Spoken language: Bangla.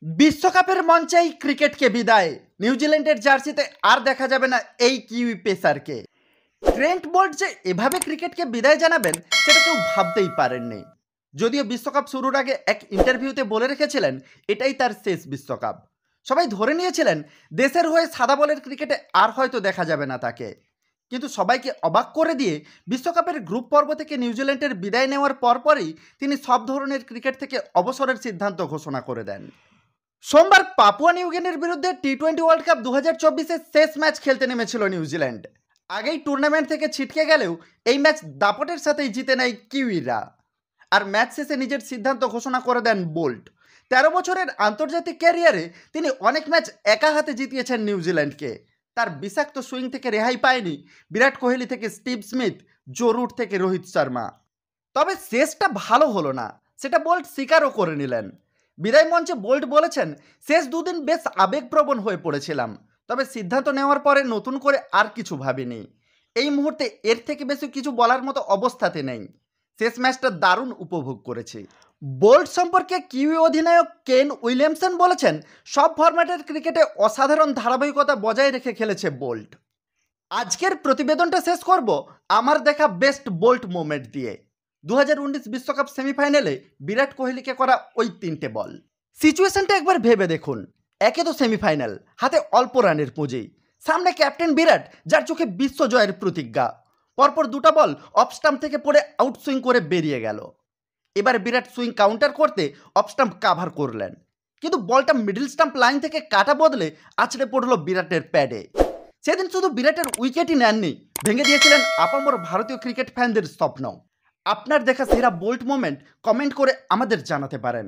বিশ্বকাপের মঞ্চেই ক্রিকেটকে বিদায়। নিউজিল্যান্ডের জার্সিতে আর দেখা যাবে না এই কিউই পেসারকে। ট্রেন্ট বোল্ট যে এভাবে ক্রিকেটকে বিদায় জানাবেন সেটা কেউ ভাবতেই পারেননি। যদিও বিশ্বকাপ শুরুর আগে এক ইন্টারভিউতে বলে রেখেছিলেন এটাই তার শেষ বিশ্বকাপ। সবাই ধরে নিয়েছিলেন দেশের হয়ে সাদা বলের ক্রিকেটে আর হয়তো দেখা যাবে না তাকে। কিন্তু সবাইকে অবাক করে দিয়ে বিশ্বকাপের গ্রুপ পর্ব থেকে নিউজিল্যান্ডের বিদায় নেওয়ার পরপরই তিনি সব ধরনের ক্রিকেট থেকে অবসরের সিদ্ধান্ত ঘোষণা করে দেন। সোমবার পাপুয়া নিউগিনির বিরুদ্ধে টি-20 ওয়ার্ল্ড কাপ 2024-এর শেষ ম্যাচ খেলতে নেমেছিল নিউজিল্যান্ড। আগেই টুর্নামেন্ট থেকে ছিটকে গেলেও এই ম্যাচ দাপটের সাথেই জিতে নেয় কিউইরা। আর ম্যাচ শেষে নিজের সিদ্ধান্ত ঘোষণা করে দেন বোল্ট। 13 বছরের আন্তর্জাতিক ক্যারিয়ারে তিনি অনেক ম্যাচ একা হাতে জিতিয়েছেন নিউজিল্যান্ডকে। তার বিষাক্ত সুইং থেকে রেহাই পায়নি বিরাট কোহলি থেকে স্টিভ স্মিথ, জো রুট থেকে রোহিত শর্মা। তবে শেষটা ভালো হলো না, সেটা বোল্ট স্বীকারও করে নিলেন। বিদায় মঞ্চে বোল্ট বলেছেন, শেষ দুদিন বেশ আবেগপ্রবণ হয়ে পড়েছিলাম, তবে সিদ্ধান্ত নেওয়ার পরে নতুন করে আর কিছু ভাবিনি। এই মুহূর্তে এর থেকে বেশি কিছু বলার মতো অবস্থাতে নেই। শেষ ম্যাচটা দারুণ উপভোগ করেছি। বোল্ট সম্পর্কে কিউই অধিনায়ক কেন উইলিয়ামসন বলেছেন, সব ফরম্যাটের ক্রিকেটে অসাধারণ ধারাবাহিকতা বজায় রেখে খেলেছে বোল্ট। আজকের প্রতিবেদনটা শেষ করব আমার দেখা বেস্ট বোল্ট মোমেন্ট দিয়ে। 2019 বিশ্বকাপ সেমিফাইনালে বিরাট কোহলিকে করা ওই 3টে বল। সিচুয়েশনটা একবার ভেবে দেখুন। একে তো সেমিফাইনাল, হাতে অল্প রানের পুঁজি, সামনে ক্যাপ্টেন বিরাট যার চোখে বিশ্বজয়ের প্রতিজ্ঞা। পরপর 2টা বল অফ স্টাম্প থেকে পড়ে আউট সুইং করে বেরিয়ে গেল। এবার বিরাট সুইং কাউন্টার করতে অফ স্টাম্প কাভার করলেন, কিন্তু বলটা মিডল স্টাম্প লাইন থেকে কাটা বদলে আছড়ে পড়ল বিরাটের প্যাডে। সেদিন শুধু বিরাটের উইকেটই নেননি, ভেঙে দিয়েছিলেন আপামর ভারতীয় ক্রিকেট ফ্যানদের স্বপ্ন। আপনার দেখা সেরা বোল্ট মোমেন্ট কমেন্ট করে আমাদের জানাতে পারেন।